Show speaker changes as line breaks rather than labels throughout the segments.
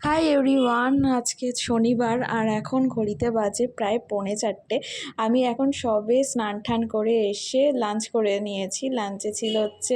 Hi everyone, আজকে শনিবার আর এখন ঘড়িতে বাজে প্রায় 3:45। আমি এখন সবে স্নান টান করে এসে লাঞ্চ করে নিয়েছি। লাঞ্চে ছিল হচ্ছে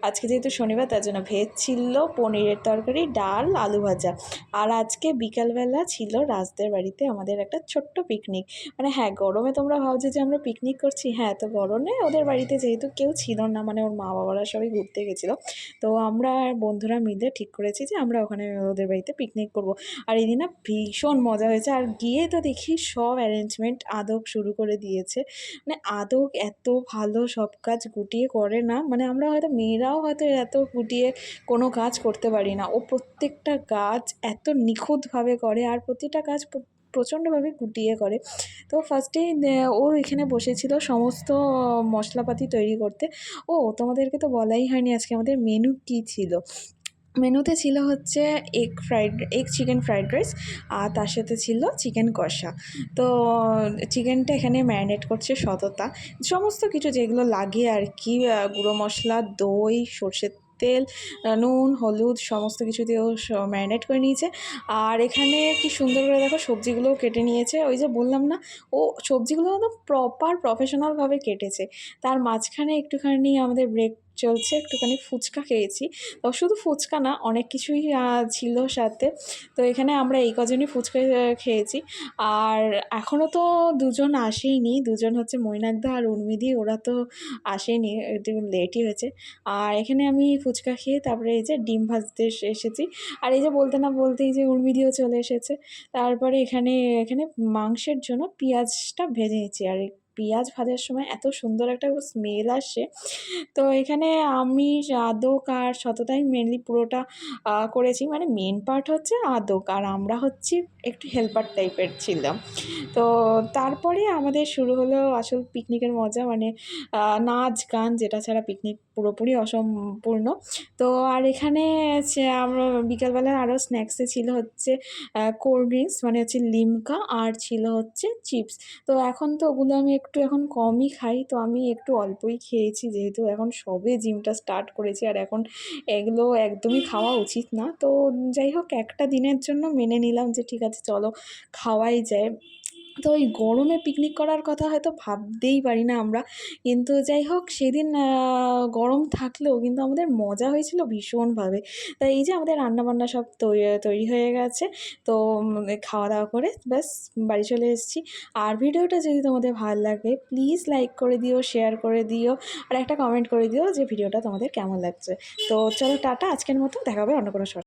আজকে যেহেতু শনিবার তার জন্য ভেজ ছিল, পনিরের তরকারি, ডাল, আলু ভাজা। আর আজকে বিকালবেলা ছিল রাজদের বাড়িতে আমাদের একটা ছোট্ট পিকনিক। মানে হ্যাঁ, গরমে তোমরা ভাবছো যে আমরা পিকনিক করছি, হ্যাঁ তো গরমে ওদের বাড়িতে যেহেতু কেউ ছিল না, মানে ওর মা বাবারা সবাই ঘুরতে গেছিলো, তো আমরা বন্ধুরা মিলে ঠিক করেছি যে আমরা ওখানে ওদের বাড়িতে পিকনিক করব। আর এই দিন না ভীষণ মজা হয়েছে। আর গিয়ে তো দেখি সব অ্যারেঞ্জমেন্ট আদক শুরু করে দিয়েছে। মানে আদক এত ভালো সব কাজ গুটিয়ে করে না, মানে আমরা হয়তো মেয়েরাও হয়তো এত গুটিয়ে কোনো কাজ করতে পারি না, ও প্রত্যেকটা কাজ এত নিখুঁতভাবে করে আর প্রতিটা কাজ প্রচণ্ডভাবে গুটিয়ে করে। তো ফার্স্টেই ও এখানে বসেছিল সমস্ত মশলাপাতি তৈরি করতে। ও তোমাদেরকে তো বলাই হয়নি আজকে আমাদের মেনু কী ছিল। মেনুতে ছিল হচ্ছে এগ চিকেন ফ্রাইড রাইস, আর তার সাথে ছিল চিকেন কষা। তো চিকেনটা এখানে ম্যারিনেট করছে সততা, সমস্ত কিছু যেগুলো লাগে আর কি, গুঁড়ো মশলা, দই, সর্ষের তেল, নুন, হলুদ সমস্ত কিছু দিয়েও ম্যারিনেট করে নিয়েছে। আর এখানে কি সুন্দর করে দেখো সবজিগুলোও কেটে নিয়েছে। ওই যে বললাম না, ও সবজিগুলো একদম প্রপার প্রফেশনালভাবে কেটেছে। তার মাঝখানে একটুখানি আমাদের ব্রেক চলছে, একটুখানি ফুচকা খেয়েছি। তো শুধু ফুচকা না, অনেক কিছুই ছিল সাথে। তো এখানে আমরা এই কজনই ফুচকা খেয়েছি। আর এখনও তো দুজন আসেইনি, দুজন হচ্ছে মৈনাকদা আর উর্মিদি, ওরা তো আসেনি, একটু লেটই হয়েছে। আর এখানে আমি ফুচকা খেয়ে তারপরে এই যে ডিম ভাজতে এসেছি। আর এই যে বলতে না বলতেই যে উর্মিদিও চলে এসেছে। তারপরে এখানে এখানে মাংসের জন্য পেঁয়াজটা ভেজে নিচ্ছি। আর এই পেঁয়াজ ভাজার সময় এত সুন্দর একটা স্মেল আসে। তো এখানে আমি আদক আর সততাই মেনলি পুরোটা করেছি, মানে মেন পার্ট হচ্ছে আদক আর আমরা হচ্ছি একটু হেল্পার টাইপের ছিলাম। তো তারপরে আমাদের শুরু হলো আসল পিকনিকের মজা, মানে নাচ গান, যেটা ছাড়া পিকনিক পুরোপুরি অসম্পূর্ণ। তো আর এখানে আমরা বিকালবেলা আরও স্ন্যাক্সে ছিল হচ্ছে কোল্ড ড্রিঙ্কস, মানে হচ্ছে লিমকা, আর ছিল হচ্ছে চিপস। তো এখন তো ওগুলো আমি একটু এখন কমই খাই, তো আমি একটু অল্পই খেয়েছি যেহেতু এখন সবে জিমটা স্টার্ট করেছি, আর এখন এগুলো একদমই খাওয়া উচিত না। তো যাই হোক, একটা দিনের জন্য মেনে নিলাম যে ঠিক আছে চলো খাওয়াই যায়। তো ওই গরমে পিকনিক করার কথা হয়তো ভাবতেই পারি না আমরা, কিন্তু যাই হোক সেদিন গরম থাকলেও কিন্তু আমাদের মজা হয়েছিল ভীষণভাবে। তাই এই যে আমাদের রান্নাবান্না সব তৈরি হয়ে গেছে। তো খাওয়া দাওয়া করে ব্যাস বাড়ি চলে এসেছি। আর ভিডিওটা যদি তোমাদের ভালো লাগে প্লিজ লাইক করে দিও, শেয়ার করে দিও, আর একটা কমেন্ট করে দিও যে ভিডিওটা তোমাদের কেমন লাগছে। তো চলো টাটা, আজকের মতো দেখা হবে অন্য কোনো